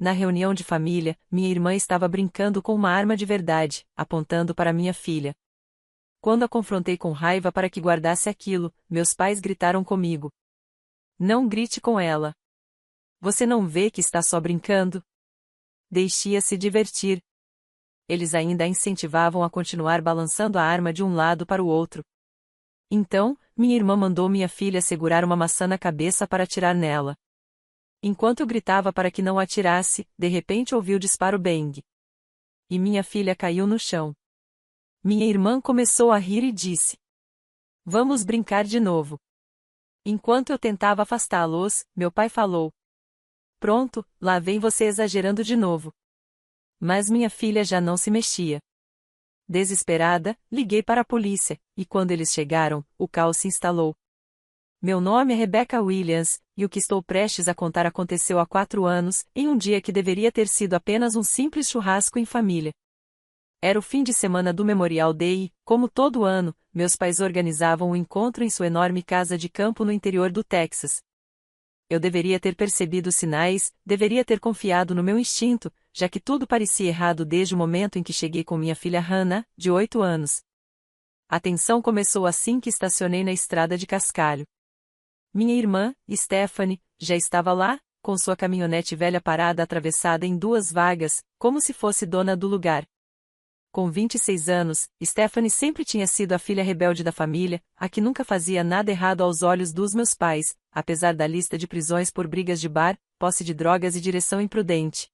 Na reunião de família, minha irmã estava brincando com uma arma de verdade, apontando para minha filha. Quando a confrontei com raiva para que guardasse aquilo, meus pais gritaram comigo. Não grite com ela. Você não vê que está só brincando? Deixe-a se divertir. Eles ainda a incentivavam a continuar balançando a arma de um lado para o outro. Então, minha irmã mandou minha filha segurar uma maçã na cabeça para atirar nela. Enquanto eu gritava para que não atirasse, de repente ouvi o disparo bang. E minha filha caiu no chão. Minha irmã começou a rir e disse: Vamos brincar de novo. Enquanto eu tentava afastá-los, meu pai falou: Pronto, lá vem você exagerando de novo. Mas minha filha já não se mexia. Desesperada, liguei para a polícia, e quando eles chegaram, o caos se instalou. Meu nome é Rebecca Williams, e o que estou prestes a contar aconteceu há 4 anos, em um dia que deveria ter sido apenas um simples churrasco em família. Era o fim de semana do Memorial Day e, como todo ano, meus pais organizavam um encontro em sua enorme casa de campo no interior do Texas. Eu deveria ter percebido os sinais, deveria ter confiado no meu instinto, já que tudo parecia errado desde o momento em que cheguei com minha filha Hannah, de 8 anos. A tensão começou assim que estacionei na estrada de cascalho. Minha irmã, Stephanie, já estava lá, com sua caminhonete velha parada atravessada em 2 vagas, como se fosse dona do lugar. Com 26 anos, Stephanie sempre tinha sido a filha rebelde da família, a que nunca fazia nada errado aos olhos dos meus pais, apesar da lista de prisões por brigas de bar, posse de drogas e direção imprudente.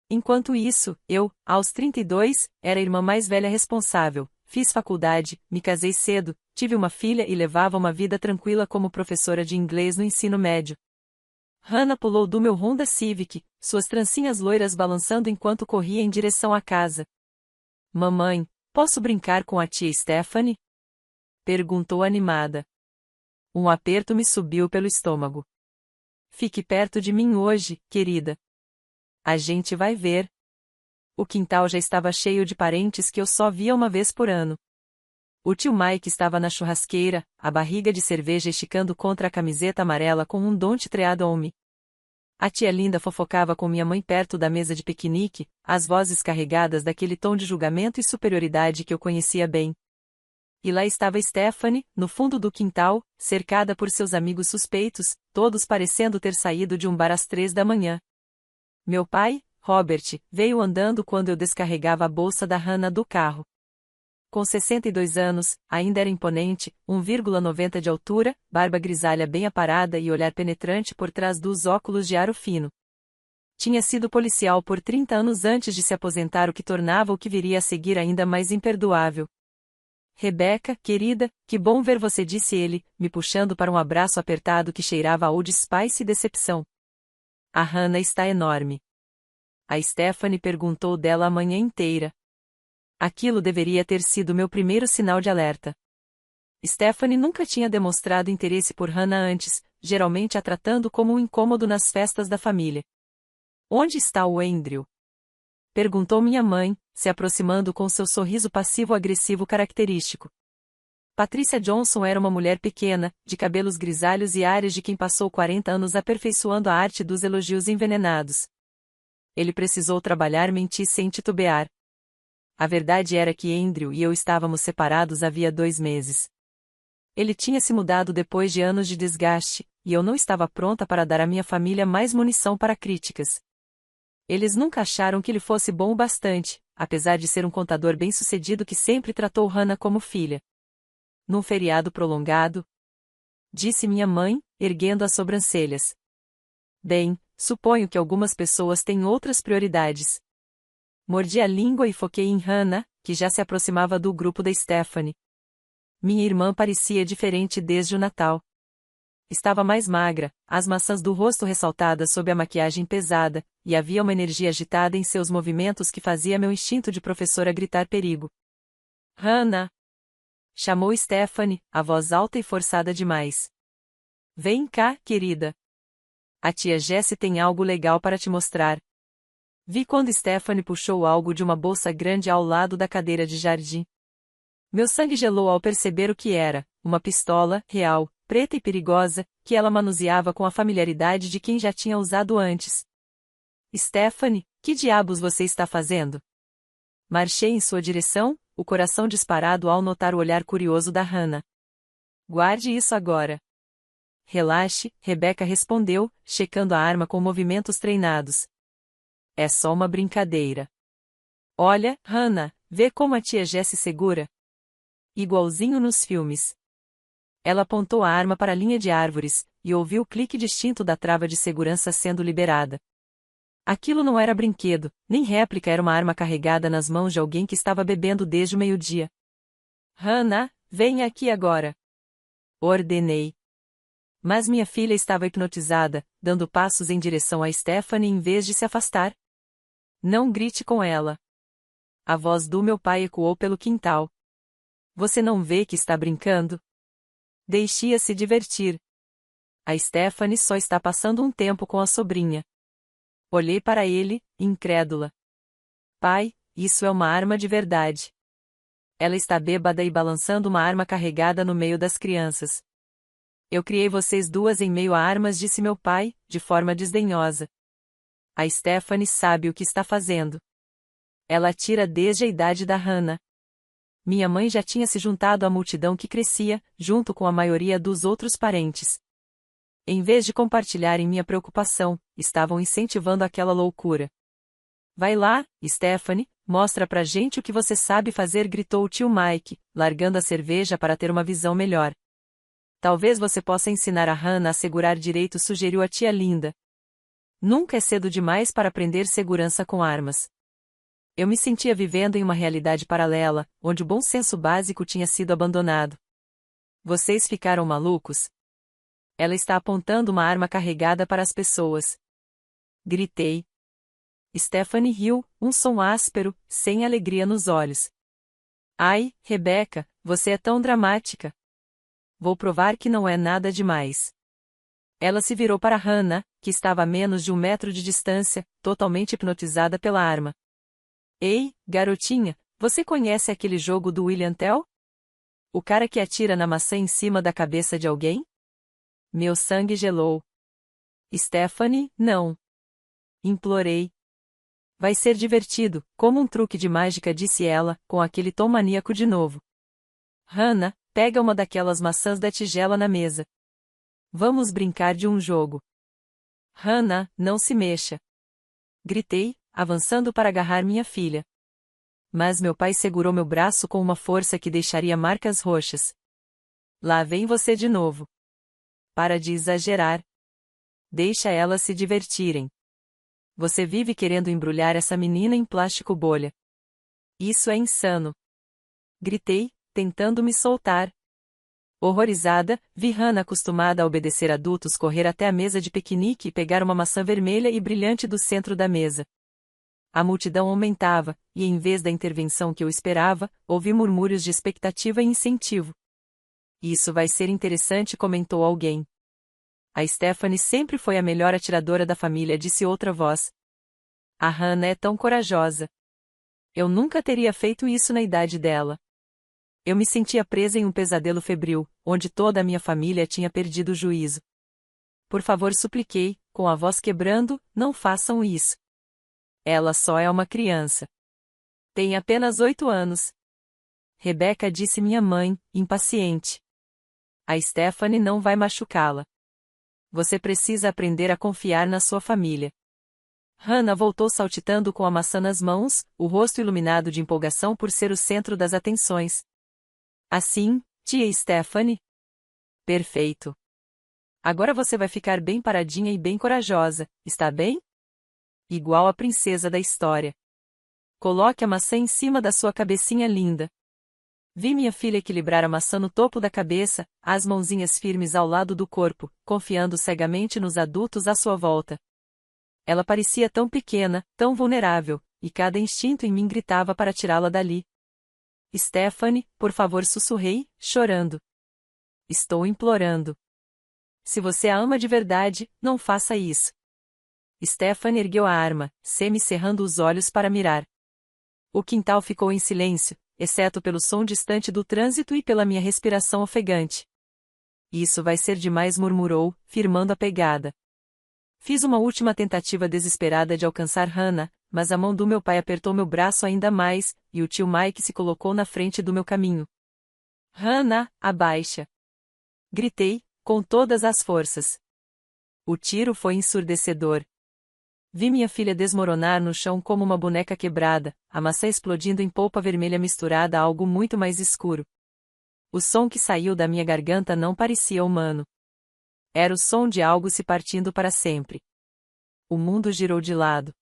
Enquanto isso, eu, aos 32, era a irmã mais velha responsável, fiz faculdade, me casei cedo, tive uma filha e levava uma vida tranquila como professora de inglês no ensino médio. Hannah pulou do meu Honda Civic, suas trancinhas loiras balançando enquanto corria em direção à casa. Mamãe, posso brincar com a tia Stephanie? Perguntou animada. Um aperto me subiu pelo estômago. Fique perto de mim hoje, querida. A gente vai ver. O quintal já estava cheio de parentes que eu só via uma vez por ano. O tio Mike estava na churrasqueira, a barriga de cerveja esticando contra a camiseta amarela com um Don't Tread on Me. A tia Linda fofocava com minha mãe perto da mesa de piquenique, as vozes carregadas daquele tom de julgamento e superioridade que eu conhecia bem. E lá estava Stephanie, no fundo do quintal, cercada por seus amigos suspeitos, todos parecendo ter saído de um bar às 3 da manhã. Meu pai, Robert, veio andando quando eu descarregava a bolsa da Hannah do carro. Com 62 anos, ainda era imponente, 1,90 de altura, barba grisalha bem aparada e olhar penetrante por trás dos óculos de aro fino. Tinha sido policial por 30 anos antes de se aposentar, o que tornava o que viria a seguir ainda mais imperdoável. Rebecca, querida, que bom ver você, disse ele, me puxando para um abraço apertado que cheirava a Old Spice e decepção. A Hannah está enorme. A Stephanie perguntou dela a manhã inteira. Aquilo deveria ter sido meu primeiro sinal de alerta. Stephanie nunca tinha demonstrado interesse por Hannah antes, geralmente a tratando como um incômodo nas festas da família. Onde está o Andrew? Perguntou minha mãe, se aproximando com seu sorriso passivo-agressivo característico. Patricia Johnson era uma mulher pequena, de cabelos grisalhos e ares de quem passou 40 anos aperfeiçoando a arte dos elogios envenenados. Ele precisou trabalhar, menti sem titubear. A verdade era que Andrew e eu estávamos separados havia 2 meses. Ele tinha se mudado depois de anos de desgaste, e eu não estava pronta para dar à minha família mais munição para críticas. Eles nunca acharam que ele fosse bom o bastante, apesar de ser um contador bem-sucedido que sempre tratou Hannah como filha. Num feriado prolongado? Disse minha mãe, erguendo as sobrancelhas. Bem, suponho que algumas pessoas têm outras prioridades. Mordi a língua e foquei em Hannah, que já se aproximava do grupo da Stephanie. Minha irmã parecia diferente desde o Natal. Estava mais magra, as maçãs do rosto ressaltadas sob a maquiagem pesada, e havia uma energia agitada em seus movimentos que fazia meu instinto de professora gritar perigo. Hannah! Chamou Stephanie, a voz alta e forçada demais. Vem cá, querida. A tia Jessie tem algo legal para te mostrar. Vi quando Stephanie puxou algo de uma bolsa grande ao lado da cadeira de jardim. Meu sangue gelou ao perceber o que era, uma pistola, real, preta e perigosa, que ela manuseava com a familiaridade de quem já tinha usado antes. Stephanie, que diabos você está fazendo? Marchei em sua direção, o coração disparado ao notar o olhar curioso da Hannah. Guarde isso agora. Relaxe, Rebecca respondeu, checando a arma com movimentos treinados. É só uma brincadeira. Olha, Hannah, vê como a tia Jess se segura. Igualzinho nos filmes. Ela apontou a arma para a linha de árvores, e ouviu o clique distinto da trava de segurança sendo liberada. Aquilo não era brinquedo, nem réplica, era uma arma carregada nas mãos de alguém que estava bebendo desde o meio-dia. Hannah, venha aqui agora. Ordenei. Mas minha filha estava hipnotizada, dando passos em direção a Stephanie em vez de se afastar. Não grite com ela. A voz do meu pai ecoou pelo quintal. Você não vê que está brincando? Deixe-a se divertir. A Stephanie só está passando um tempo com a sobrinha. Olhei para ele, incrédula. Pai, isso é uma arma de verdade. Ela está bêbada e balançando uma arma carregada no meio das crianças. Eu criei vocês duas em meio a armas, disse meu pai, de forma desdenhosa. A Stephanie sabe o que está fazendo. Ela atira desde a idade da Hannah. Minha mãe já tinha se juntado à multidão que crescia, junto com a maioria dos outros parentes. Em vez de compartilharem minha preocupação, estavam incentivando aquela loucura. Vai lá, Stephanie, mostra pra gente o que você sabe fazer, gritou o tio Mike, largando a cerveja para ter uma visão melhor. Talvez você possa ensinar a Hannah a segurar direito, sugeriu a tia Linda. Nunca é cedo demais para aprender segurança com armas. Eu me sentia vivendo em uma realidade paralela, onde o bom senso básico tinha sido abandonado. Vocês ficaram malucos? Ela está apontando uma arma carregada para as pessoas. Gritei. Stephanie riu, um som áspero, sem alegria nos olhos. Ai, Rebecca, você é tão dramática. Vou provar que não é nada demais. Ela se virou para Hannah, que estava a menos de 1 metro de distância, totalmente hipnotizada pela arma. Ei, garotinha, você conhece aquele jogo do William Tell? O cara que atira na maçã em cima da cabeça de alguém? Meu sangue gelou. Stephanie, não. Implorei. Vai ser divertido, como um truque de mágica, disse ela, com aquele tom maníaco de novo. Hannah, pega uma daquelas maçãs da tigela na mesa. Vamos brincar de um jogo. Hannah, não se mexa. Gritei, avançando para agarrar minha filha. Mas meu pai segurou meu braço com uma força que deixaria marcas roxas. Lá vem você de novo. Para de exagerar. Deixa elas se divertirem. Você vive querendo embrulhar essa menina em plástico bolha. Isso é insano. Gritei, tentando me soltar. Horrorizada, vi Hannah, acostumada a obedecer adultos, correr até a mesa de piquenique e pegar uma maçã vermelha e brilhante do centro da mesa. A multidão aumentava, e em vez da intervenção que eu esperava, ouvi murmúrios de expectativa e incentivo. Isso vai ser interessante, comentou alguém. A Stephanie sempre foi a melhor atiradora da família, disse outra voz. A Hannah é tão corajosa. Eu nunca teria feito isso na idade dela. Eu me sentia presa em um pesadelo febril, onde toda a minha família tinha perdido o juízo. Por favor, supliquei, com a voz quebrando, não façam isso. Ela só é uma criança. Tem apenas 8 anos. Rebecca, disse minha mãe, impaciente. A Stephanie não vai machucá-la. Você precisa aprender a confiar na sua família. Hannah voltou saltitando com a maçã nas mãos, o rosto iluminado de empolgação por ser o centro das atenções. Assim, tia Stephanie? Perfeito. Agora você vai ficar bem paradinha e bem corajosa, está bem? Igual a princesa da história. Coloque a maçã em cima da sua cabecinha linda. Vi minha filha equilibrar a maçã no topo da cabeça, as mãozinhas firmes ao lado do corpo, confiando cegamente nos adultos à sua volta. Ela parecia tão pequena, tão vulnerável, e cada instinto em mim gritava para tirá-la dali. Stephanie, por favor, sussurrei, chorando. Estou implorando. Se você a ama de verdade, não faça isso. Stephanie ergueu a arma, semi-cerrando os olhos para mirar. O quintal ficou em silêncio, exceto pelo som distante do trânsito e pela minha respiração ofegante. Isso vai ser demais, murmurou, firmando a pegada. Fiz uma última tentativa desesperada de alcançar Hannah, mas a mão do meu pai apertou meu braço ainda mais, e o tio Mike se colocou na frente do meu caminho. Hannah, abaixa! Gritei, com todas as forças. O tiro foi ensurdecedor. Vi minha filha desmoronar no chão como uma boneca quebrada, a maçã explodindo em polpa vermelha misturada a algo muito mais escuro. O som que saiu da minha garganta não parecia humano. Era o som de algo se partindo para sempre. O mundo girou de lado.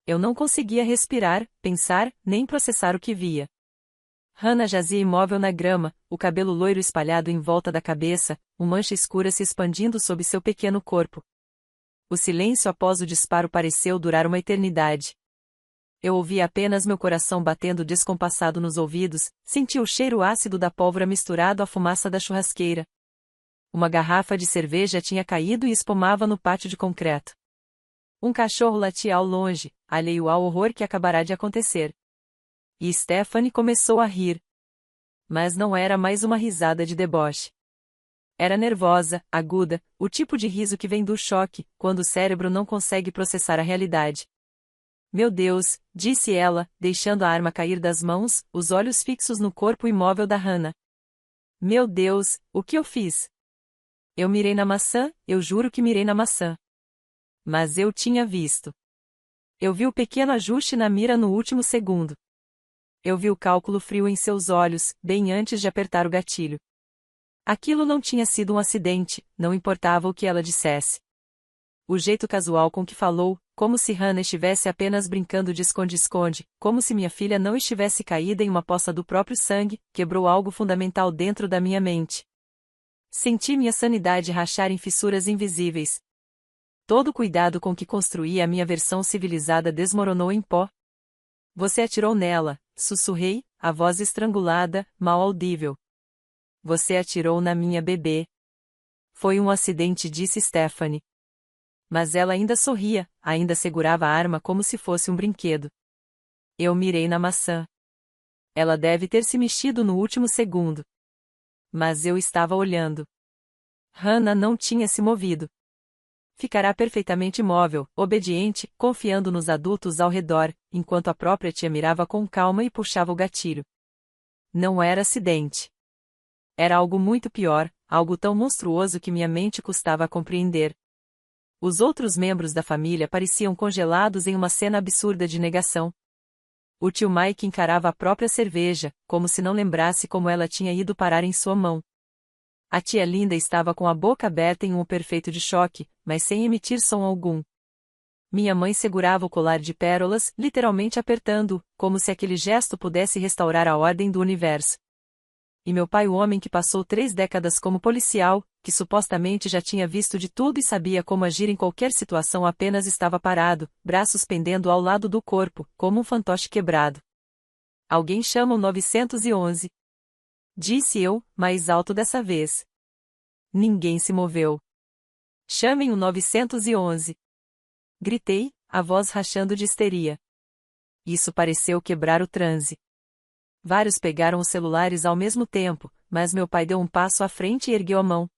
Eu não conseguia respirar, pensar, nem processar o que via. Hannah jazia imóvel na grama, o cabelo loiro espalhado em volta da cabeça, uma mancha escura se expandindo sob seu pequeno corpo. O silêncio após o disparo pareceu durar uma eternidade. Eu ouvi apenas meu coração batendo descompassado nos ouvidos, senti o cheiro ácido da pólvora misturado à fumaça da churrasqueira. Uma garrafa de cerveja tinha caído e espumava no pátio de concreto. Um cachorro latia ao longe, alheio ao horror que acabará de acontecer. E Stephanie começou a rir. Mas não era mais uma risada de deboche. Era nervosa, aguda, o tipo de riso que vem do choque, quando o cérebro não consegue processar a realidade. Meu Deus, disse ela, deixando a arma cair das mãos, os olhos fixos no corpo imóvel da Hannah. Meu Deus, o que eu fiz? Eu mirei na maçã, eu juro que mirei na maçã. Mas eu tinha visto. Eu vi o pequeno ajuste na mira no último segundo. Eu vi o cálculo frio em seus olhos, bem antes de apertar o gatilho. Aquilo não tinha sido um acidente, não importava o que ela dissesse. O jeito casual com que falou, como se Hannah estivesse apenas brincando de esconde-esconde, como se minha filha não estivesse caída em uma poça do próprio sangue, quebrou algo fundamental dentro da minha mente. Senti minha sanidade rachar em fissuras invisíveis. Todo o cuidado com que construí a minha versão civilizada desmoronou em pó. Você atirou nela, sussurrei, a voz estrangulada, mal audível. Você atirou na minha bebê. Foi um acidente, disse Stephanie. Mas ela ainda sorria, ainda segurava a arma como se fosse um brinquedo. Eu mirei na maçã. Ela deve ter se mexido no último segundo. Mas eu estava olhando. Hannah não tinha se movido. Ficará perfeitamente imóvel, obediente, confiando nos adultos ao redor, enquanto a própria tia mirava com calma e puxava o gatilho. Não era acidente. Era algo muito pior, algo tão monstruoso que minha mente custava a compreender. Os outros membros da família pareciam congelados em uma cena absurda de negação. O tio Mike encarava a própria cerveja, como se não lembrasse como ela tinha ido parar em sua mão. A tia Linda estava com a boca aberta em um perfeito de choque, mas sem emitir som algum. Minha mãe segurava o colar de pérolas, literalmente apertando-o, como se aquele gesto pudesse restaurar a ordem do universo. E meu pai, o homem que passou 3 décadas como policial, que supostamente já tinha visto de tudo e sabia como agir em qualquer situação, apenas estava parado, braços pendendo ao lado do corpo, como um fantoche quebrado. Alguém chama o 911. Disse eu, mais alto dessa vez. Ninguém se moveu. Chamem o 911. Gritei, a voz rachando de histeria. Isso pareceu quebrar o transe. Vários pegaram os celulares ao mesmo tempo, mas meu pai deu um passo à frente e ergueu a mão.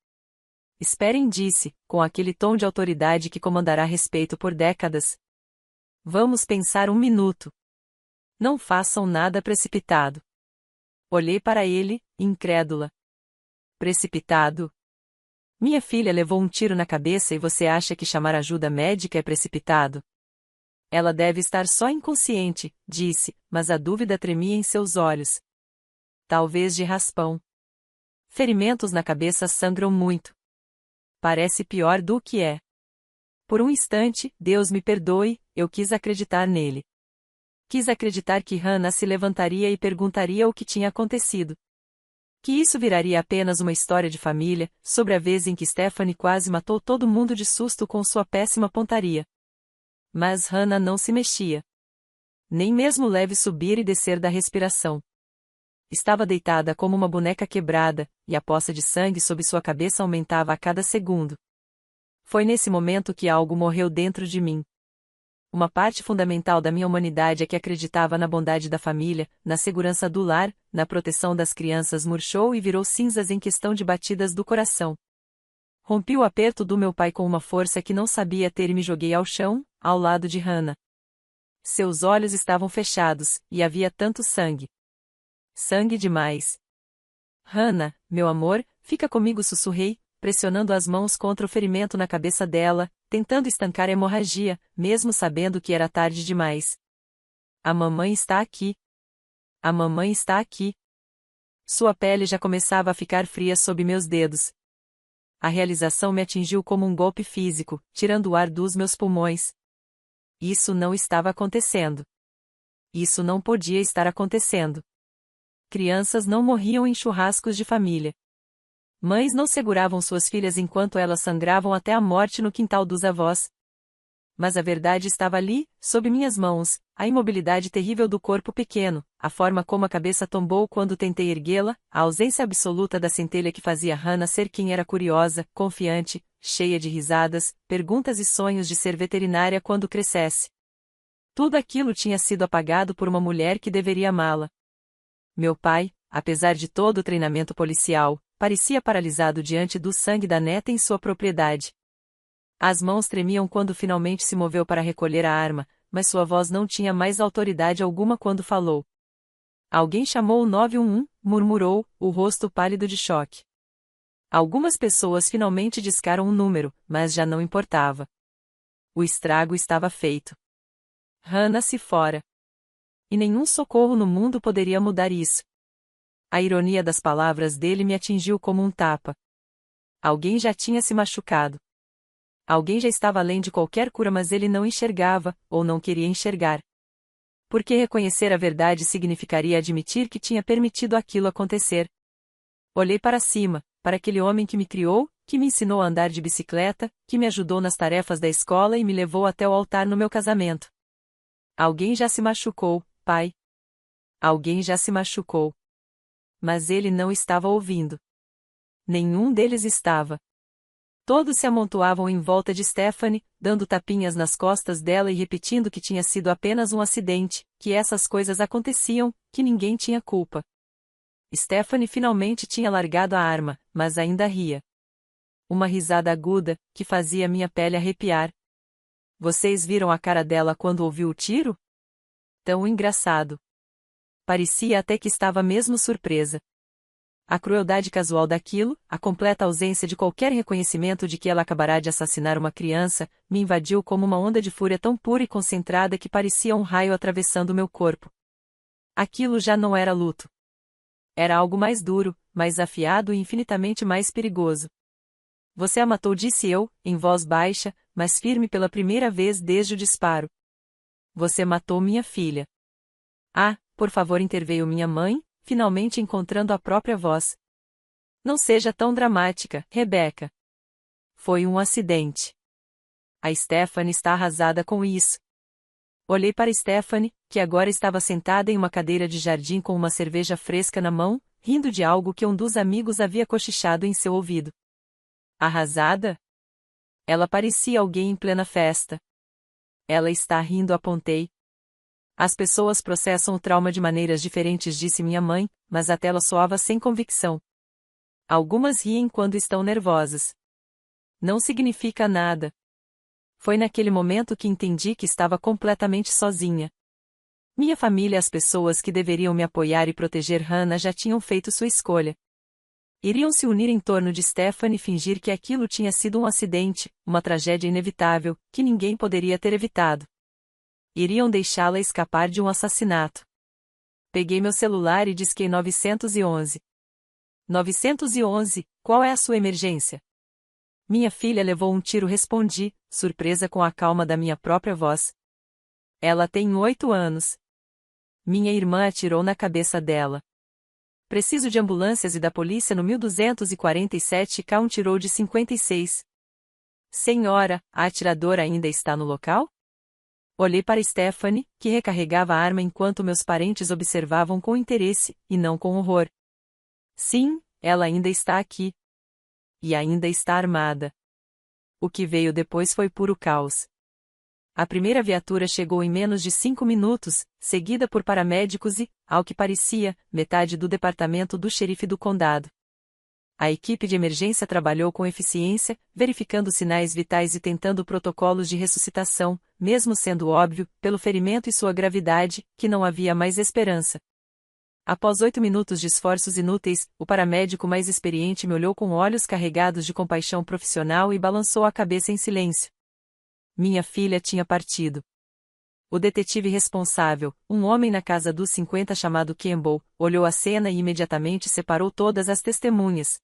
Esperem, disse, com aquele tom de autoridade que comandará respeito por décadas. Vamos pensar um minuto. Não façam nada precipitado. Olhei para ele, incrédula. Precipitado? Minha filha levou um tiro na cabeça e você acha que chamar ajuda médica é precipitado? Ela deve estar só inconsciente, disse, mas a dúvida tremia em seus olhos. Talvez de raspão. Ferimentos na cabeça sangram muito. Parece pior do que é. Por um instante, Deus me perdoe, eu quis acreditar nele. Quis acreditar que Hannah se levantaria e perguntaria o que tinha acontecido. Que isso viraria apenas uma história de família, sobre a vez em que Stephanie quase matou todo mundo de susto com sua péssima pontaria. Mas Hannah não se mexia. Nem mesmo o leve subir e descer da respiração. Estava deitada como uma boneca quebrada, e a poça de sangue sob sua cabeça aumentava a cada segundo. Foi nesse momento que algo morreu dentro de mim. Uma parte fundamental da minha humanidade é que acreditava na bondade da família, na segurança do lar, na proteção das crianças murchou e virou cinzas em questão de batidas do coração. Rompi o aperto do meu pai com uma força que não sabia ter e me joguei ao chão, ao lado de Hannah. Seus olhos estavam fechados, e havia tanto sangue. Sangue demais. Hannah, meu amor, fica comigo, sussurrei, pressionando as mãos contra o ferimento na cabeça dela, tentando estancar a hemorragia, mesmo sabendo que era tarde demais. A mamãe está aqui. A mamãe está aqui. Sua pele já começava a ficar fria sob meus dedos. A realização me atingiu como um golpe físico, tirando o ar dos meus pulmões. Isso não estava acontecendo. Isso não podia estar acontecendo. Crianças não morriam em churrascos de família. Mães não seguravam suas filhas enquanto elas sangravam até a morte no quintal dos avós. Mas a verdade estava ali, sob minhas mãos, a imobilidade terrível do corpo pequeno, a forma como a cabeça tombou quando tentei erguê-la, a ausência absoluta da centelha que fazia Hannah ser quem era, curiosa, confiante, cheia de risadas, perguntas e sonhos de ser veterinária quando crescesse. Tudo aquilo tinha sido apagado por uma mulher que deveria amá-la. Meu pai, apesar de todo o treinamento policial, parecia paralisado diante do sangue da neta em sua propriedade. As mãos tremiam quando finalmente se moveu para recolher a arma, mas sua voz não tinha mais autoridade alguma quando falou. Alguém chamou o 911, murmurou, o rosto pálido de choque. Algumas pessoas finalmente discaram o número, mas já não importava. O estrago estava feito. Hannah se fora. E nenhum socorro no mundo poderia mudar isso. A ironia das palavras dele me atingiu como um tapa. Alguém já tinha se machucado. Alguém já estava além de qualquer cura, mas ele não enxergava, ou não queria enxergar. Porque reconhecer a verdade significaria admitir que tinha permitido aquilo acontecer. Olhei para cima, para aquele homem que me criou, que me ensinou a andar de bicicleta, que me ajudou nas tarefas da escola e me levou até o altar no meu casamento. Alguém já se machucou, pai. Alguém já se machucou. Mas ele não estava ouvindo. Nenhum deles estava. Todos se amontoavam em volta de Stephanie, dando tapinhas nas costas dela e repetindo que tinha sido apenas um acidente, que essas coisas aconteciam, que ninguém tinha culpa. Stephanie finalmente tinha largado a arma, mas ainda ria. Uma risada aguda, que fazia minha pele arrepiar. Vocês viram a cara dela quando ouviu o tiro? Tão engraçado. Parecia até que estava mesmo surpresa. A crueldade casual daquilo, a completa ausência de qualquer reconhecimento de que ela acabará de assassinar uma criança, me invadiu como uma onda de fúria tão pura e concentrada que parecia um raio atravessando meu corpo. Aquilo já não era luto. Era algo mais duro, mais afiado e infinitamente mais perigoso. Você a matou, disse eu, em voz baixa, mas firme pela primeira vez desde o disparo. Você matou minha filha. Ah, por favor, interveio minha mãe, finalmente encontrando a própria voz. Não seja tão dramática, Rebecca. Foi um acidente. A Stephanie está arrasada com isso. Olhei para Stephanie, que agora estava sentada em uma cadeira de jardim com uma cerveja fresca na mão, rindo de algo que um dos amigos havia cochichado em seu ouvido. Arrasada? Ela parecia alguém em plena festa. Ela está rindo, apontei. As pessoas processam o trauma de maneiras diferentes, disse minha mãe, mas a tela soava sem convicção. Algumas riem quando estão nervosas. Não significa nada. Foi naquele momento que entendi que estava completamente sozinha. Minha família e as pessoas que deveriam me apoiar e proteger Hannah já tinham feito sua escolha. Iriam se unir em torno de Stephanie e fingir que aquilo tinha sido um acidente, uma tragédia inevitável, que ninguém poderia ter evitado. Iriam deixá-la escapar de um assassinato. Peguei meu celular e disquei 911. 911, qual é a sua emergência? Minha filha levou um tiro, respondi, surpresa com a calma da minha própria voz. Ela tem 8 anos. Minha irmã atirou na cabeça dela. Preciso de ambulâncias e da polícia no 1247. K1 tirou de 56. Senhora, a atiradora ainda está no local? Olhei para Stephanie, que recarregava a arma enquanto meus parentes observavam com interesse, e não com horror. Sim, ela ainda está aqui. E ainda está armada. O que veio depois foi puro caos. A primeira viatura chegou em menos de 5 minutos, seguida por paramédicos e, ao que parecia, metade do departamento do xerife do condado. A equipe de emergência trabalhou com eficiência, verificando sinais vitais e tentando protocolos de ressuscitação, mesmo sendo óbvio, pelo ferimento e sua gravidade, que não havia mais esperança. Após 8 minutos de esforços inúteis, o paramédico mais experiente me olhou com olhos carregados de compaixão profissional e balançou a cabeça em silêncio. Minha filha tinha partido. O detetive responsável, um homem na casa dos 50 chamado Campbell, olhou a cena e imediatamente separou todas as testemunhas.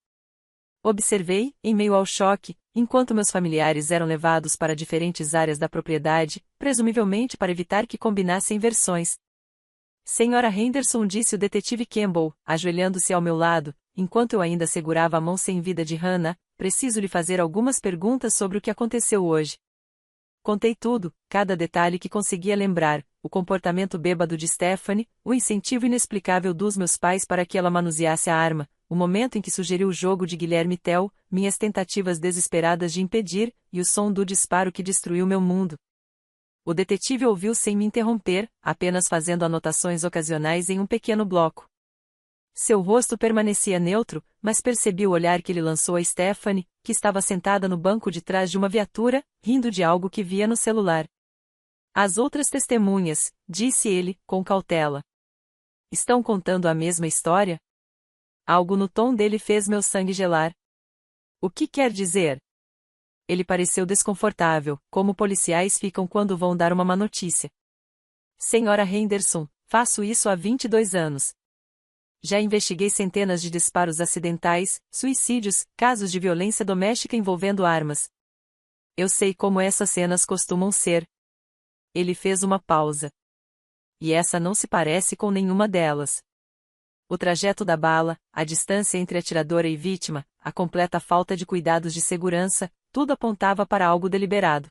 Observei, em meio ao choque, enquanto meus familiares eram levados para diferentes áreas da propriedade, presumivelmente para evitar que combinassem versões. Senhora Henderson, disse o detetive Campbell, ajoelhando-se ao meu lado, enquanto eu ainda segurava a mão sem vida de Hannah, preciso lhe fazer algumas perguntas sobre o que aconteceu hoje. Contei tudo, cada detalhe que conseguia lembrar, o comportamento bêbado de Stephanie, o incentivo inexplicável dos meus pais para que ela manuseasse a arma, o momento em que sugeriu o jogo de Guilherme Tell, minhas tentativas desesperadas de impedir, e o som do disparo que destruiu meu mundo. O detetive ouviu sem me interromper, apenas fazendo anotações ocasionais em um pequeno bloco. Seu rosto permanecia neutro, mas percebi o olhar que ele lançou a Stephanie, que estava sentada no banco de trás de uma viatura, rindo de algo que via no celular. As outras testemunhas, disse ele, com cautela. Estão contando a mesma história? Algo no tom dele fez meu sangue gelar. O que quer dizer? Ele pareceu desconfortável, como policiais ficam quando vão dar uma má notícia. Senhora Henderson, faço isso há 22 anos. Já investiguei centenas de disparos acidentais, suicídios, casos de violência doméstica envolvendo armas. Eu sei como essas cenas costumam ser. Ele fez uma pausa. E essa não se parece com nenhuma delas. O trajeto da bala, a distância entre atiradora e vítima, a completa falta de cuidados de segurança, tudo apontava para algo deliberado.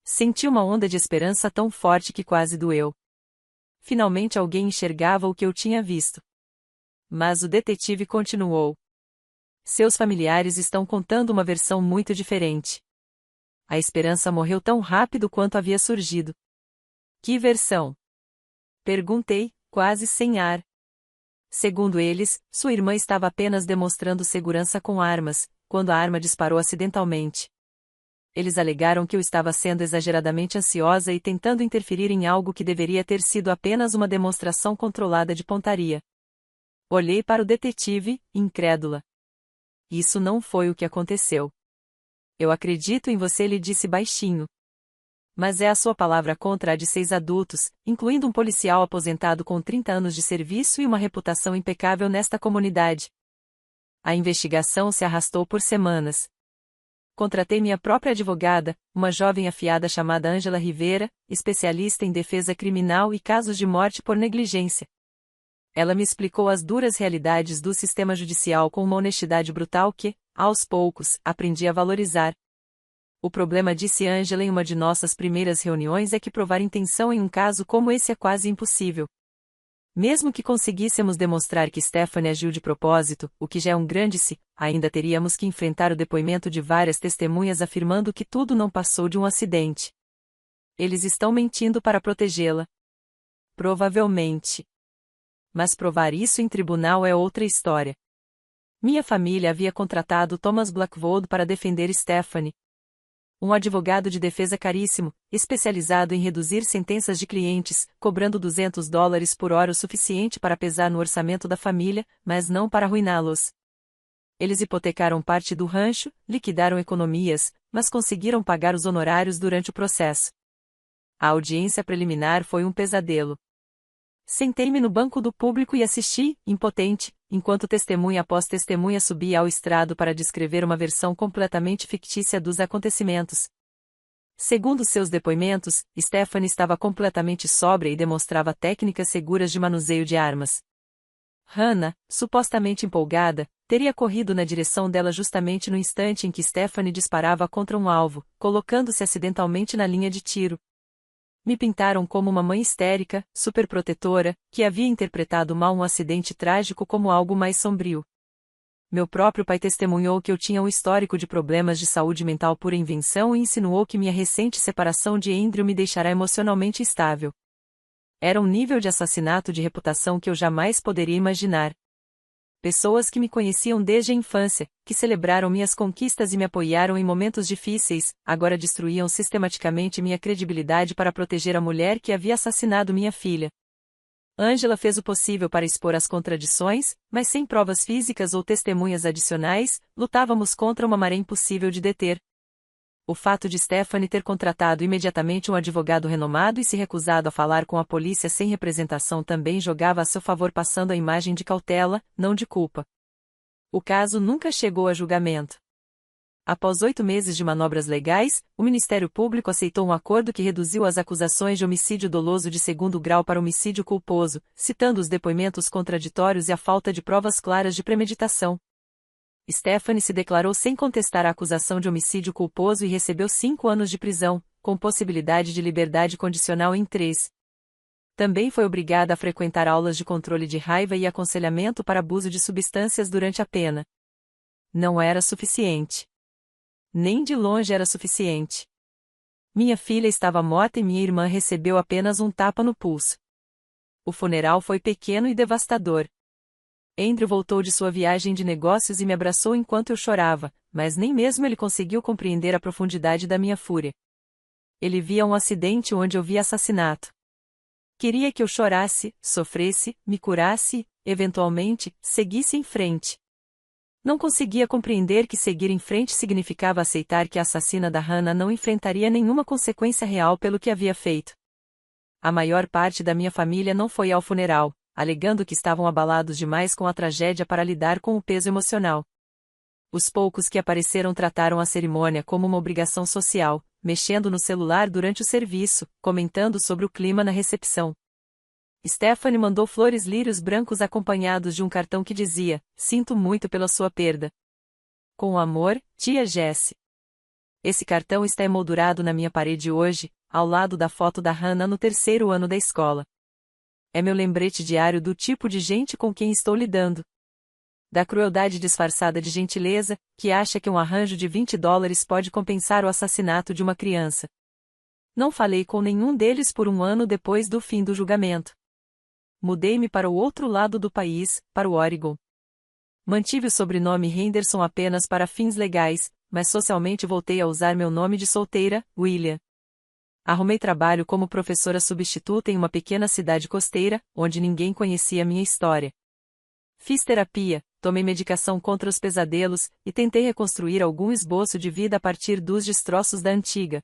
Senti uma onda de esperança tão forte que quase doeu. Finalmente alguém enxergava o que eu tinha visto. Mas o detetive continuou. Seus familiares estão contando uma versão muito diferente. A esperança morreu tão rápido quanto havia surgido. Que versão? Perguntei, quase sem ar. Segundo eles, sua irmã estava apenas demonstrando segurança com armas, quando a arma disparou acidentalmente. Eles alegaram que eu estava sendo exageradamente ansiosa e tentando interferir em algo que deveria ter sido apenas uma demonstração controlada de pontaria. Olhei para o detetive, incrédula. Isso não foi o que aconteceu. Eu acredito em você, ele disse baixinho. Mas é a sua palavra contra a de 6 adultos, incluindo um policial aposentado com 30 anos de serviço e uma reputação impecável nesta comunidade. A investigação se arrastou por semanas. Contratei minha própria advogada, uma jovem afiada chamada Ângela Rivera, especialista em defesa criminal e casos de morte por negligência. Ela me explicou as duras realidades do sistema judicial com uma honestidade brutal que, aos poucos, aprendi a valorizar. O problema, disse Ângela em uma de nossas primeiras reuniões, é que provar intenção em um caso como esse é quase impossível. Mesmo que conseguíssemos demonstrar que Stephanie agiu de propósito, o que já é um grande se, ainda teríamos que enfrentar o depoimento de várias testemunhas afirmando que tudo não passou de um acidente. Eles estão mentindo para protegê-la. Provavelmente. Mas provar isso em tribunal é outra história. Minha família havia contratado Thomas Blackwood para defender Stephanie. Um advogado de defesa caríssimo, especializado em reduzir sentenças de clientes, cobrando $200 por hora, o suficiente para pesar no orçamento da família, mas não para arruiná-los. Eles hipotecaram parte do rancho, liquidaram economias, mas conseguiram pagar os honorários durante o processo. A audiência preliminar foi um pesadelo. Sentei-me no banco do público e assisti, impotente, enquanto testemunha após testemunha subia ao estrado para descrever uma versão completamente fictícia dos acontecimentos. Segundo seus depoimentos, Stephanie estava completamente sóbria e demonstrava técnicas seguras de manuseio de armas. Hannah, supostamente empolgada, teria corrido na direção dela justamente no instante em que Stephanie disparava contra um alvo, colocando-se acidentalmente na linha de tiro. Me pintaram como uma mãe histérica, superprotetora, que havia interpretado mal um acidente trágico como algo mais sombrio. Meu próprio pai testemunhou que eu tinha um histórico de problemas de saúde mental por invenção e insinuou que minha recente separação de Andrew me deixará emocionalmente instável. Era um nível de assassinato de reputação que eu jamais poderia imaginar. Pessoas que me conheciam desde a infância, que celebraram minhas conquistas e me apoiaram em momentos difíceis, agora destruíam sistematicamente minha credibilidade para proteger a mulher que havia assassinado minha filha. Angela fez o possível para expor as contradições, mas sem provas físicas ou testemunhas adicionais, lutávamos contra uma maré impossível de deter. O fato de Stephanie ter contratado imediatamente um advogado renomado e se recusado a falar com a polícia sem representação também jogava a seu favor, passando a imagem de cautela, não de culpa. O caso nunca chegou a julgamento. Após 8 meses de manobras legais, o Ministério Público aceitou um acordo que reduziu as acusações de homicídio doloso de segundo grau para homicídio culposo, citando os depoimentos contraditórios e a falta de provas claras de premeditação. Stephanie se declarou sem contestar a acusação de homicídio culposo e recebeu 5 anos de prisão, com possibilidade de liberdade condicional em 3. Também foi obrigada a frequentar aulas de controle de raiva e aconselhamento para abuso de substâncias durante a pena. Não era suficiente. Nem de longe era suficiente. Minha filha estava morta e minha irmã recebeu apenas um tapa no pulso. O funeral foi pequeno e devastador. Andrew voltou de sua viagem de negócios e me abraçou enquanto eu chorava, mas nem mesmo ele conseguiu compreender a profundidade da minha fúria. Ele via um acidente onde eu via assassinato. Queria que eu chorasse, sofresse, me curasse, eventualmente, seguisse em frente. Não conseguia compreender que seguir em frente significava aceitar que a assassina da Hannah não enfrentaria nenhuma consequência real pelo que havia feito. A maior parte da minha família não foi ao funeral, alegando que estavam abalados demais com a tragédia para lidar com o peso emocional. Os poucos que apareceram trataram a cerimônia como uma obrigação social, mexendo no celular durante o serviço, comentando sobre o clima na recepção. Stephanie mandou flores-lírios brancos acompanhados de um cartão que dizia: "Sinto muito pela sua perda. Com amor, tia Jessie." Esse cartão está emoldurado na minha parede hoje, ao lado da foto da Hannah no 3º ano da escola. É meu lembrete diário do tipo de gente com quem estou lidando. Da crueldade disfarçada de gentileza, que acha que um arranjo de $20 pode compensar o assassinato de uma criança. Não falei com nenhum deles por 1 ano depois do fim do julgamento. Mudei-me para o outro lado do país, para o Oregon. Mantive o sobrenome Henderson apenas para fins legais, mas socialmente voltei a usar meu nome de solteira, William. Arrumei trabalho como professora substituta em uma pequena cidade costeira, onde ninguém conhecia minha história. Fiz terapia, tomei medicação contra os pesadelos, e tentei reconstruir algum esboço de vida a partir dos destroços da antiga.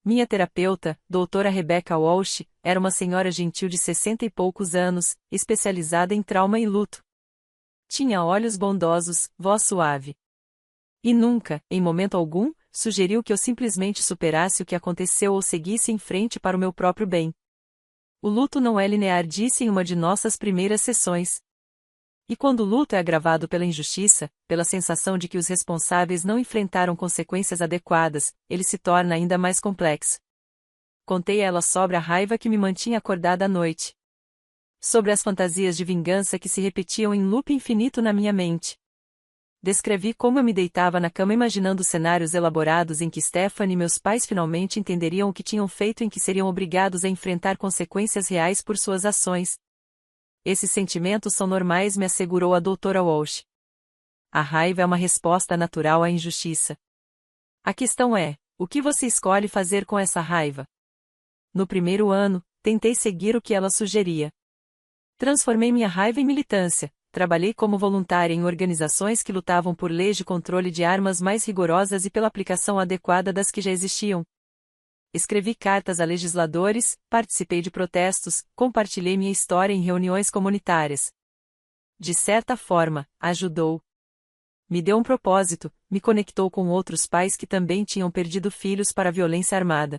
Minha terapeuta, doutora Rebecca Walsh, era uma senhora gentil de 60 e poucos anos, especializada em trauma e luto. Tinha olhos bondosos, voz suave. E nunca, em momento algum, sugeriu que eu simplesmente superasse o que aconteceu ou seguisse em frente para o meu próprio bem. O luto não é linear, disse em uma de nossas primeiras sessões. E quando o luto é agravado pela injustiça, pela sensação de que os responsáveis não enfrentaram consequências adequadas, ele se torna ainda mais complexo. Contei a ela sobre a raiva que me mantinha acordada à noite. Sobre as fantasias de vingança que se repetiam em loop infinito na minha mente. Descrevi como eu me deitava na cama imaginando cenários elaborados em que Stephanie e meus pais finalmente entenderiam o que tinham feito, em que seriam obrigados a enfrentar consequências reais por suas ações. Esses sentimentos são normais, me assegurou a doutora Walsh. A raiva é uma resposta natural à injustiça. A questão é, o que você escolhe fazer com essa raiva? No primeiro ano, tentei seguir o que ela sugeria. Transformei minha raiva em militância. Trabalhei como voluntária em organizações que lutavam por leis de controle de armas mais rigorosas e pela aplicação adequada das que já existiam. Escrevi cartas a legisladores, participei de protestos, compartilhei minha história em reuniões comunitárias. De certa forma, ajudou. Me deu um propósito, me conectou com outros pais que também tinham perdido filhos para a violência armada.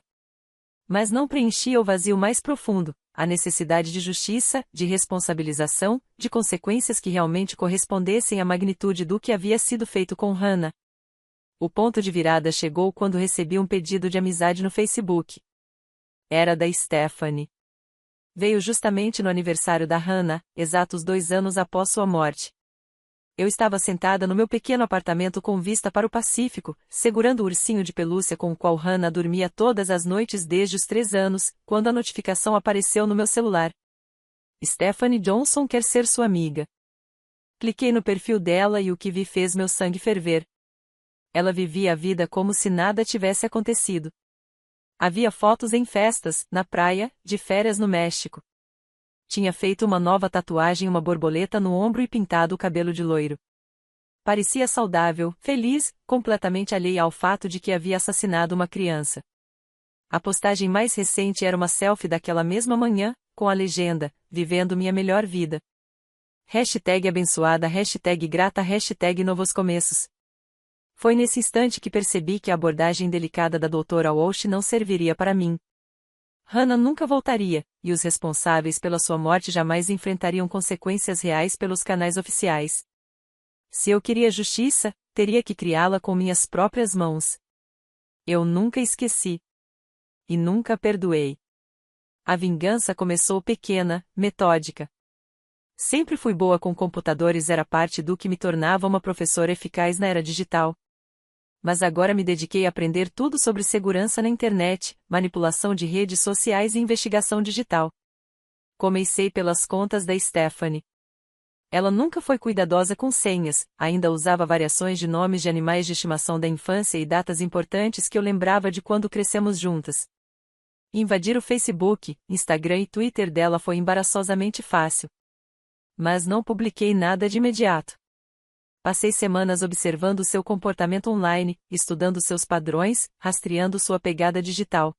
Mas não preenchia o vazio mais profundo, a necessidade de justiça, de responsabilização, de consequências que realmente correspondessem à magnitude do que havia sido feito com Hannah. O ponto de virada chegou quando recebi um pedido de amizade no Facebook. Era da Stephanie. Veio justamente no aniversário da Hannah, exatos 2 anos após sua morte. Eu estava sentada no meu pequeno apartamento com vista para o Pacífico, segurando o ursinho de pelúcia com o qual Hannah dormia todas as noites desde os 3 anos, quando a notificação apareceu no meu celular. Stephanie Johnson quer ser sua amiga. Cliquei no perfil dela e o que vi fez meu sangue ferver. Ela vivia a vida como se nada tivesse acontecido. Havia fotos em festas, na praia, de férias no México. Tinha feito uma nova tatuagem, uma borboleta no ombro e pintado o cabelo de loiro. Parecia saudável, feliz, completamente alheia ao fato de que havia assassinado uma criança. A postagem mais recente era uma selfie daquela mesma manhã, com a legenda, vivendo minha melhor vida. Hashtag abençoada, hashtag grata, hashtag novos começos. Foi nesse instante que percebi que a abordagem delicada da doutora Walsh não serviria para mim. Hannah nunca voltaria, e os responsáveis pela sua morte jamais enfrentariam consequências reais pelos canais oficiais. Se eu queria justiça, teria que criá-la com minhas próprias mãos. Eu nunca esqueci. E nunca perdoei. A vingança começou pequena, metódica. Sempre fui boa com computadores, era parte do que me tornava uma professora eficaz na era digital. Mas agora me dediquei a aprender tudo sobre segurança na internet, manipulação de redes sociais e investigação digital. Comecei pelas contas da Stephanie. Ela nunca foi cuidadosa com senhas, ainda usava variações de nomes de animais de estimação da infância e datas importantes que eu lembrava de quando crescemos juntas. Invadir o Facebook, Instagram e Twitter dela foi embaraçosamente fácil. Mas não publiquei nada de imediato. Passei semanas observando seu comportamento online, estudando seus padrões, rastreando sua pegada digital.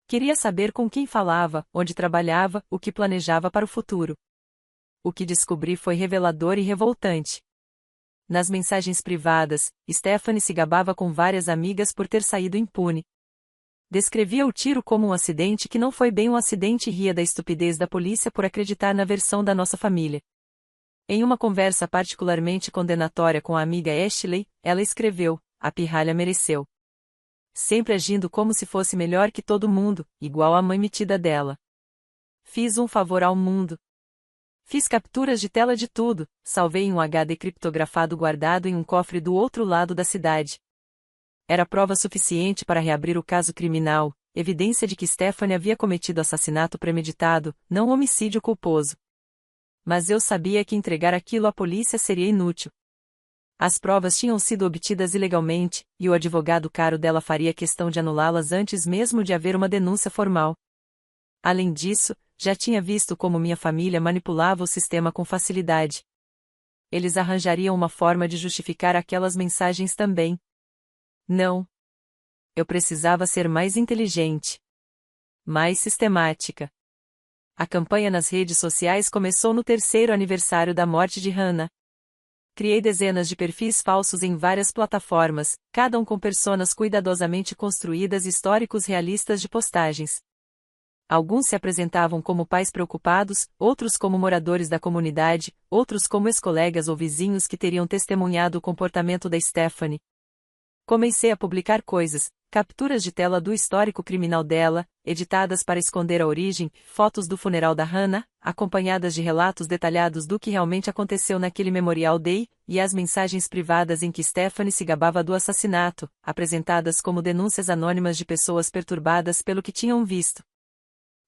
Queria saber com quem falava, onde trabalhava, o que planejava para o futuro. O que descobri foi revelador e revoltante. Nas mensagens privadas, Stephanie se gabava com várias amigas por ter saído impune. Descrevia o tiro como um acidente que não foi bem um acidente e ria da estupidez da polícia por acreditar na versão da nossa família. Em uma conversa particularmente condenatória com a amiga Ashley, ela escreveu: "A pirralha mereceu." Sempre agindo como se fosse melhor que todo mundo, igual a mãe metida dela. Fiz um favor ao mundo. Fiz capturas de tela de tudo, salvei em um HD criptografado guardado em um cofre do outro lado da cidade. Era prova suficiente para reabrir o caso criminal, evidência de que Stephanie havia cometido assassinato premeditado, não homicídio culposo. Mas eu sabia que entregar aquilo à polícia seria inútil. As provas tinham sido obtidas ilegalmente, e o advogado caro dela faria questão de anulá-las antes mesmo de haver uma denúncia formal. Além disso, já tinha visto como minha família manipulava o sistema com facilidade. Eles arranjariam uma forma de justificar aquelas mensagens também. Não. Eu precisava ser mais inteligente. Mais sistemática. A campanha nas redes sociais começou no 3º aniversário da morte de Hannah. Criei dezenas de perfis falsos em várias plataformas, cada um com personas cuidadosamente construídas e históricos realistas de postagens. Alguns se apresentavam como pais preocupados, outros como moradores da comunidade, outros como ex-colegas ou vizinhos que teriam testemunhado o comportamento da Stephanie. Comecei a publicar coisas, capturas de tela do histórico criminal dela, editadas para esconder a origem, fotos do funeral da Hannah, acompanhadas de relatos detalhados do que realmente aconteceu naquele Memorial Day, e as mensagens privadas em que Stephanie se gabava do assassinato, apresentadas como denúncias anônimas de pessoas perturbadas pelo que tinham visto.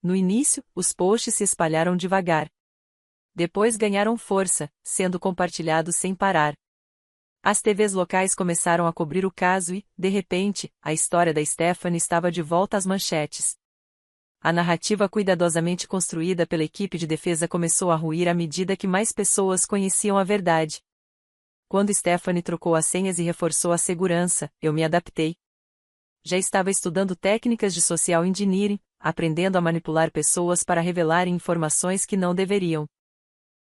No início, os posts se espalharam devagar. Depois ganharam força, sendo compartilhados sem parar. As TVs locais começaram a cobrir o caso e, de repente, a história da Stephanie estava de volta às manchetes. A narrativa cuidadosamente construída pela equipe de defesa começou a ruir à medida que mais pessoas conheciam a verdade. Quando Stephanie trocou as senhas e reforçou a segurança, eu me adaptei. Já estava estudando técnicas de social engineering, aprendendo a manipular pessoas para revelarem informações que não deveriam.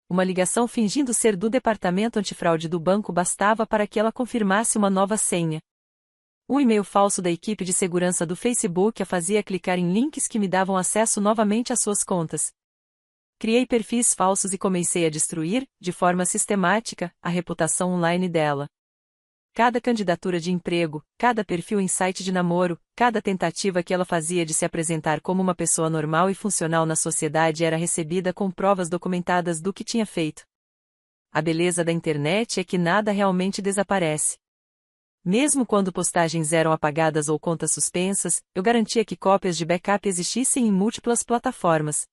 Uma ligação fingindo ser do departamento antifraude do banco bastava para que ela confirmasse uma nova senha. Um e-mail falso da equipe de segurança do Facebook a fazia clicar em links que me davam acesso novamente às suas contas. Criei perfis falsos e comecei a destruir, de forma sistemática, a reputação online dela. Cada candidatura de emprego, cada perfil em site de namoro, cada tentativa que ela fazia de se apresentar como uma pessoa normal e funcional na sociedade era recebida com provas documentadas do que tinha feito. A beleza da internet é que nada realmente desaparece. Mesmo quando postagens eram apagadas ou contas suspensas, eu garantia que cópias de backup existissem em múltiplas plataformas.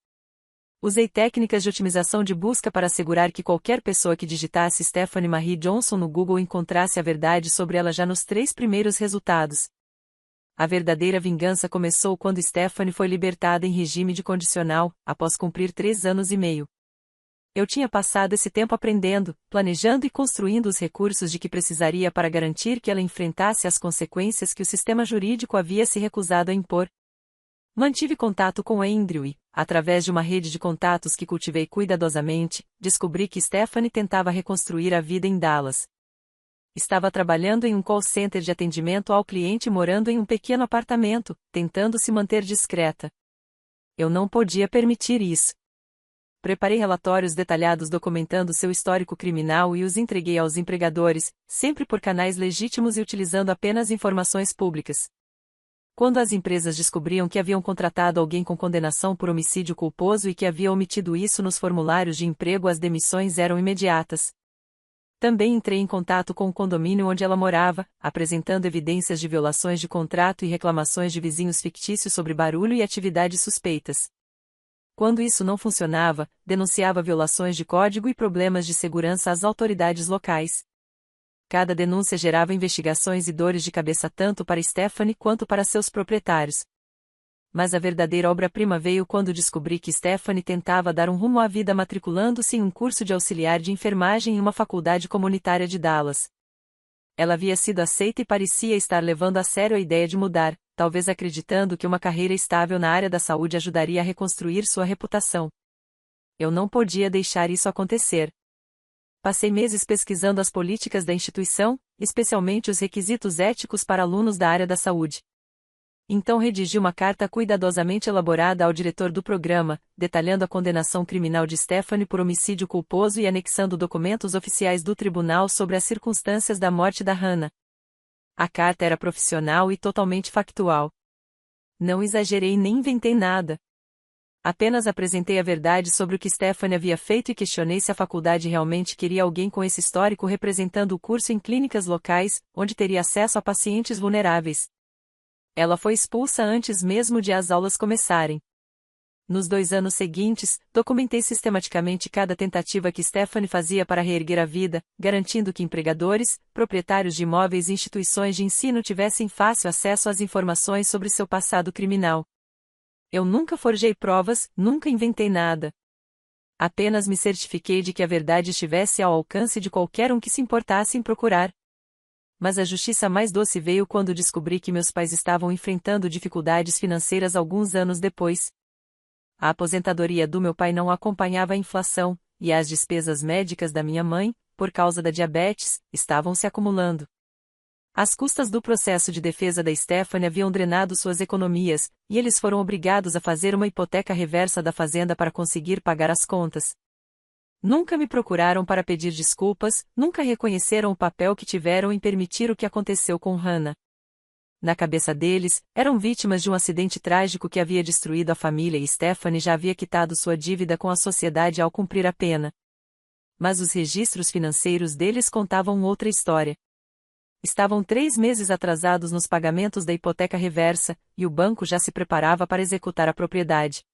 Usei técnicas de otimização de busca para assegurar que qualquer pessoa que digitasse Stephanie Marie Johnson no Google encontrasse a verdade sobre ela já nos 3 primeiros resultados. A verdadeira vingança começou quando Stephanie foi libertada em regime de condicional, após cumprir 3 anos e meio. Eu tinha passado esse tempo aprendendo, planejando e construindo os recursos de que precisaria para garantir que ela enfrentasse as consequências que o sistema jurídico havia se recusado a impor. Mantive contato com Andrew e, através de uma rede de contatos que cultivei cuidadosamente, descobri que Stephanie tentava reconstruir a vida em Dallas. Estava trabalhando em um call center de atendimento ao cliente morando em um pequeno apartamento, tentando se manter discreta. Eu não podia permitir isso. Preparei relatórios detalhados documentando seu histórico criminal e os entreguei aos empregadores, sempre por canais legítimos e utilizando apenas informações públicas. Quando as empresas descobriam que haviam contratado alguém com condenação por homicídio culposo e que havia omitido isso nos formulários de emprego, as demissões eram imediatas. Também entrei em contato com o condomínio onde ela morava, apresentando evidências de violações de contrato e reclamações de vizinhos fictícios sobre barulho e atividades suspeitas. Quando isso não funcionava, denunciava violações de código e problemas de segurança às autoridades locais. Cada denúncia gerava investigações e dores de cabeça tanto para Stephanie quanto para seus proprietários. Mas a verdadeira obra-prima veio quando descobri que Stephanie tentava dar um rumo à vida matriculando-se em um curso de auxiliar de enfermagem em uma faculdade comunitária de Dallas. Ela havia sido aceita e parecia estar levando a sério a ideia de mudar, talvez acreditando que uma carreira estável na área da saúde ajudaria a reconstruir sua reputação. Eu não podia deixar isso acontecer. Passei meses pesquisando as políticas da instituição, especialmente os requisitos éticos para alunos da área da saúde. Então redigi uma carta cuidadosamente elaborada ao diretor do programa, detalhando a condenação criminal de Stephanie por homicídio culposo e anexando documentos oficiais do tribunal sobre as circunstâncias da morte da Hannah. A carta era profissional e totalmente factual. Não exagerei nem inventei nada. Apenas apresentei a verdade sobre o que Stephanie havia feito e questionei se a faculdade realmente queria alguém com esse histórico representando o curso em clínicas locais, onde teria acesso a pacientes vulneráveis. Ela foi expulsa antes mesmo de as aulas começarem. Nos 2 anos seguintes, documentei sistematicamente cada tentativa que Stephanie fazia para reerguer a vida, garantindo que empregadores, proprietários de imóveis e instituições de ensino tivessem fácil acesso às informações sobre seu passado criminal. Eu nunca forjei provas, nunca inventei nada. Apenas me certifiquei de que a verdade estivesse ao alcance de qualquer um que se importasse em procurar. Mas a justiça mais doce veio quando descobri que meus pais estavam enfrentando dificuldades financeiras alguns anos depois. A aposentadoria do meu pai não acompanhava a inflação, e as despesas médicas da minha mãe, por causa da diabetes, estavam se acumulando. As custas do processo de defesa da Stephanie haviam drenado suas economias, e eles foram obrigados a fazer uma hipoteca reversa da fazenda para conseguir pagar as contas. Nunca me procuraram para pedir desculpas, nunca reconheceram o papel que tiveram em permitir o que aconteceu com Hannah. Na cabeça deles, eram vítimas de um acidente trágico que havia destruído a família e Stephanie já havia quitado sua dívida com a sociedade ao cumprir a pena. Mas os registros financeiros deles contavam outra história. Estavam 3 meses atrasados nos pagamentos da hipoteca reversa, e o banco já se preparava para executar a propriedade.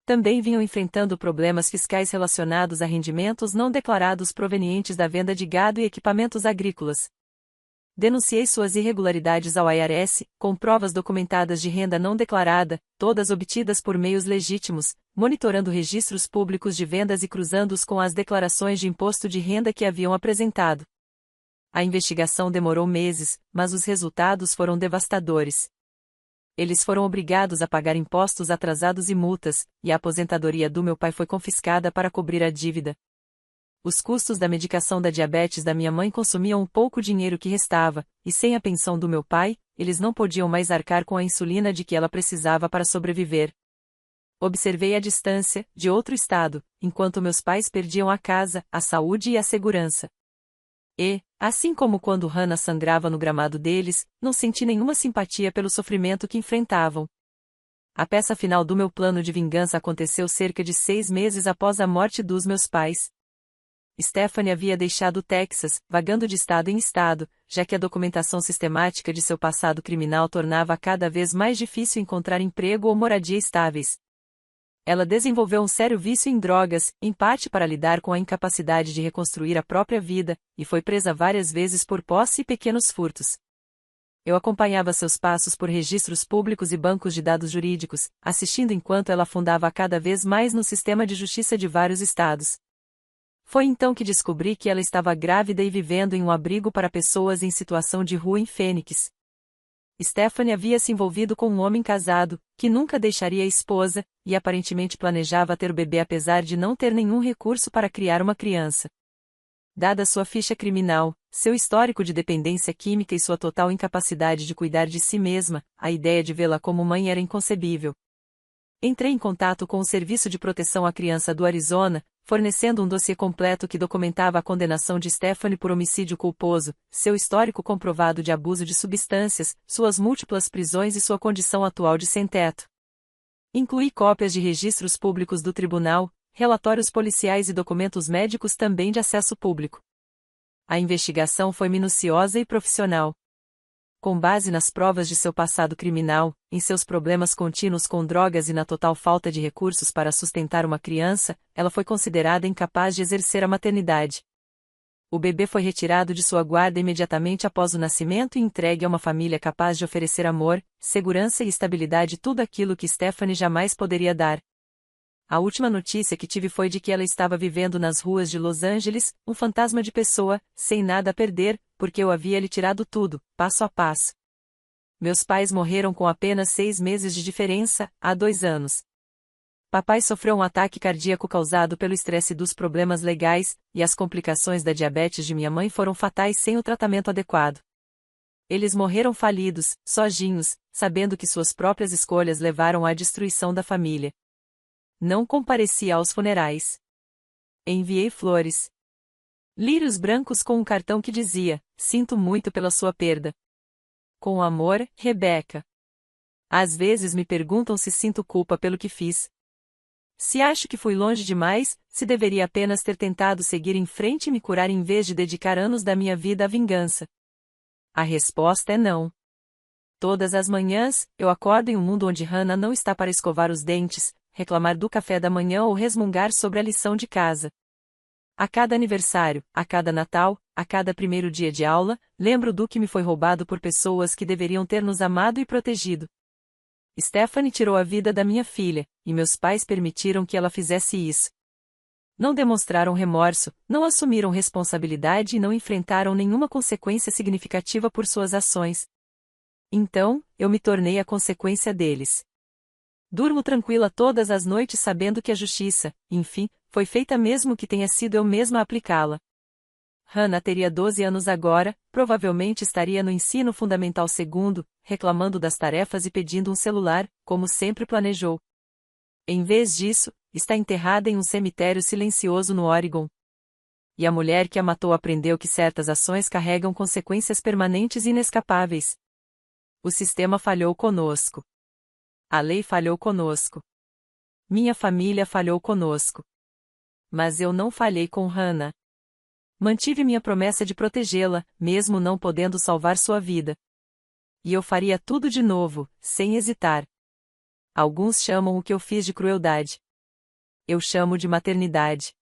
Também vinham enfrentando problemas fiscais relacionados a rendimentos não declarados provenientes da venda de gado e equipamentos agrícolas. Denunciei suas irregularidades ao IRS, com provas documentadas de renda não declarada, todas obtidas por meios legítimos, monitorando registros públicos de vendas e cruzando-os com as declarações de imposto de renda que haviam apresentado. A investigação demorou meses, mas os resultados foram devastadores. Eles foram obrigados a pagar impostos atrasados e multas, e a aposentadoria do meu pai foi confiscada para cobrir a dívida. Os custos da medicação da diabetes da minha mãe consumiam o pouco dinheiro que restava, e sem a pensão do meu pai, eles não podiam mais arcar com a insulina de que ela precisava para sobreviver. Observei à distância, de outro estado, enquanto meus pais perdiam a casa, a saúde e a segurança. E, assim como quando Hannah sangrava no gramado deles, não senti nenhuma simpatia pelo sofrimento que enfrentavam. A peça final do meu plano de vingança aconteceu cerca de 6 meses após a morte dos meus pais. Stephanie havia deixado o Texas, vagando de estado em estado, já que a documentação sistemática de seu passado criminal tornava cada vez mais difícil encontrar emprego ou moradia estáveis. Ela desenvolveu um sério vício em drogas, em parte para lidar com a incapacidade de reconstruir a própria vida, e foi presa várias vezes por posse e pequenos furtos. Eu acompanhava seus passos por registros públicos e bancos de dados jurídicos, assistindo enquanto ela afundava cada vez mais no sistema de justiça de vários estados. Foi então que descobri que ela estava grávida e vivendo em um abrigo para pessoas em situação de rua em Fênix. Stephanie havia se envolvido com um homem casado, que nunca deixaria a esposa, e aparentemente planejava ter o bebê apesar de não ter nenhum recurso para criar uma criança. Dada sua ficha criminal, seu histórico de dependência química e sua total incapacidade de cuidar de si mesma, a ideia de vê-la como mãe era inconcebível. Entrei em contato com o Serviço de Proteção à Criança do Arizona, fornecendo um dossiê completo que documentava a condenação de Stephanie por homicídio culposo, seu histórico comprovado de abuso de substâncias, suas múltiplas prisões e sua condição atual de sem-teto. Incluí cópias de registros públicos do tribunal, relatórios policiais e documentos médicos também de acesso público. A investigação foi minuciosa e profissional. Com base nas provas de seu passado criminal, em seus problemas contínuos com drogas e na total falta de recursos para sustentar uma criança, ela foi considerada incapaz de exercer a maternidade. O bebê foi retirado de sua guarda imediatamente após o nascimento e entregue a uma família capaz de oferecer amor, segurança e estabilidade, tudo aquilo que Stephanie jamais poderia dar. A última notícia que tive foi de que ela estava vivendo nas ruas de Los Angeles, um fantasma de pessoa, sem nada a perder, porque eu havia lhe tirado tudo, passo a passo. Meus pais morreram com apenas 6 meses de diferença, há 2 anos. Papai sofreu um ataque cardíaco causado pelo estresse dos problemas legais, e as complicações da diabetes de minha mãe foram fatais sem o tratamento adequado. Eles morreram falidos, sozinhos, sabendo que suas próprias escolhas levaram à destruição da família. Não compareci aos funerais. Enviei flores. Lírios brancos com um cartão que dizia: "Sinto muito pela sua perda. Com amor, Rebeca." Às vezes me perguntam se sinto culpa pelo que fiz. Se acho que fui longe demais, se deveria apenas ter tentado seguir em frente e me curar em vez de dedicar anos da minha vida à vingança. A resposta é não. Todas as manhãs, eu acordo em um mundo onde Hannah não está para escovar os dentes, reclamar do café da manhã ou resmungar sobre a lição de casa. A cada aniversário, a cada Natal, a cada primeiro dia de aula, lembro do que me foi roubado por pessoas que deveriam ter nos amado e protegido. Stephanie tirou a vida da minha filha, e meus pais permitiram que ela fizesse isso. Não demonstraram remorso, não assumiram responsabilidade e não enfrentaram nenhuma consequência significativa por suas ações. Então, eu me tornei a consequência deles. Durmo tranquila todas as noites sabendo que a justiça, enfim, foi feita mesmo que tenha sido eu mesma a aplicá-la. Hannah teria 12 anos agora, provavelmente estaria no ensino fundamental segundo, reclamando das tarefas e pedindo um celular, como sempre planejou. Em vez disso, está enterrada em um cemitério silencioso no Oregon. E a mulher que a matou aprendeu que certas ações carregam consequências permanentes e inescapáveis. O sistema falhou conosco. A lei falhou conosco. Minha família falhou conosco. Mas eu não falhei com Hannah. Mantive minha promessa de protegê-la, mesmo não podendo salvar sua vida. E eu faria tudo de novo, sem hesitar. Alguns chamam o que eu fiz de crueldade. Eu chamo de maternidade.